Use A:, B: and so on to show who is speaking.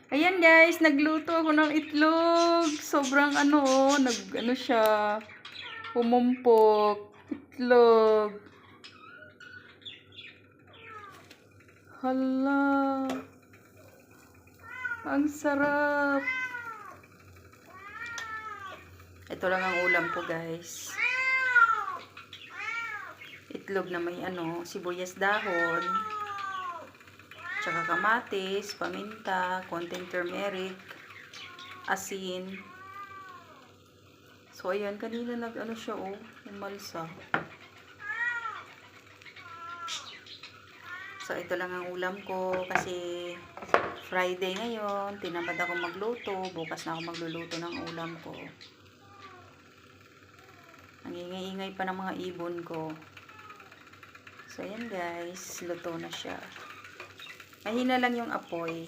A: Ayan guys, nagluto ako ng itlog. Sobrang ano siya, pumumpok. Itlog. Hala. Ang sarap. Ito lang ang ulam ko guys. Itlog na may sibuyas dahon. Tsaka kamatis, paminta, konting turmeric, asin. So, ayan, kanina siya, umalsa. So, ito lang ang ulam ko kasi Friday ngayon. Tinamad ako magluto. Bukas na ako magluluto ng ulam ko. Ang ingay-ingay pa ng mga ibon ko. So, ayan guys. Luto na siya. Mahina lang yung apoy.